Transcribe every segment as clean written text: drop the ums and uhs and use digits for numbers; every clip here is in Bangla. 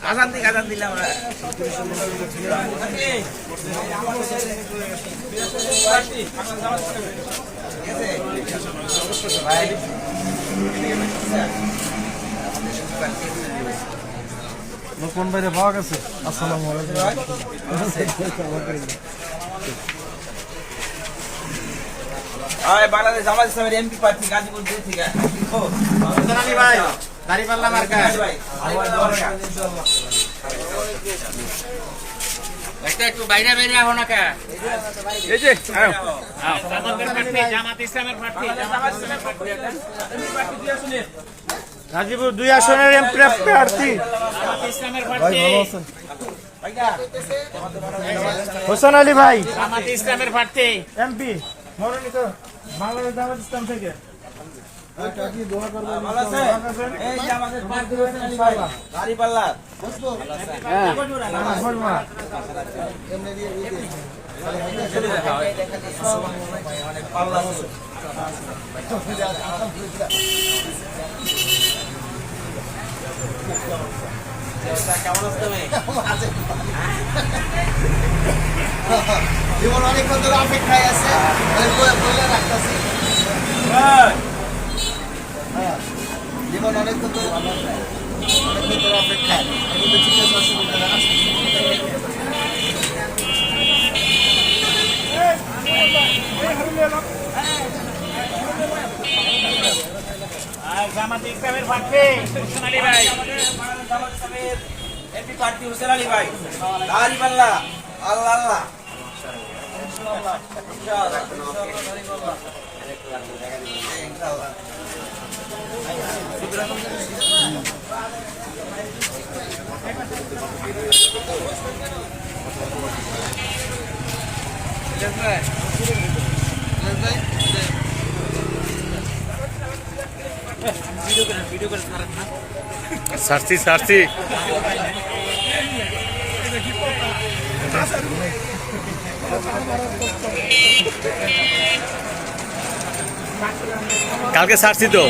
আজান দিলে আমরা কোন বাইরে পাওয়া গেছে। আসসালামু আলাইকুম। বাংলাদেশ জামাত ইসলামের এমপি প্রার্থী গাজীপুর দুই থেকে ভাই দাঁড়িপাল্লা মার্কা একটু বাইরে বাইরে আহো না কা এই যে জামাত ইসলামের প্রার্থী গাজীপুর 2 আসনের এমপি প্রার্থী জামাত ইসলামের প্রার্থী হোসেন আলী ভাই জামাত ইসলামের প্রার্থী এমপি মনোনীত বাংলাদেশ জামাত ইসলাম থেকে। এই যে আমাদের প্রার্থী হোসেন আলী ভাই দাঁড়িপাল্লা কেমন আছো তুমি? জীবন অনেকক্ষণ ধরে অপেক্ষায় আছে, বলে রাখতেছি। জীবন অনেকক্ষণ ধরে অপেক্ষায়, কিন্তু ঠিক আছে, অসুবিধা নেই। জামাত ইসলামের প্রার্থী হোসেন আলী ভাই জামাত ইসলামের এমপি প্রার্থী হোসেন আলী ভাই দাঁড়িপাল্লা আল্লাহ আল্লাহ সারছি সারছি কালকে সারছি তো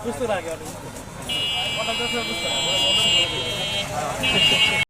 বুঝতে লাগে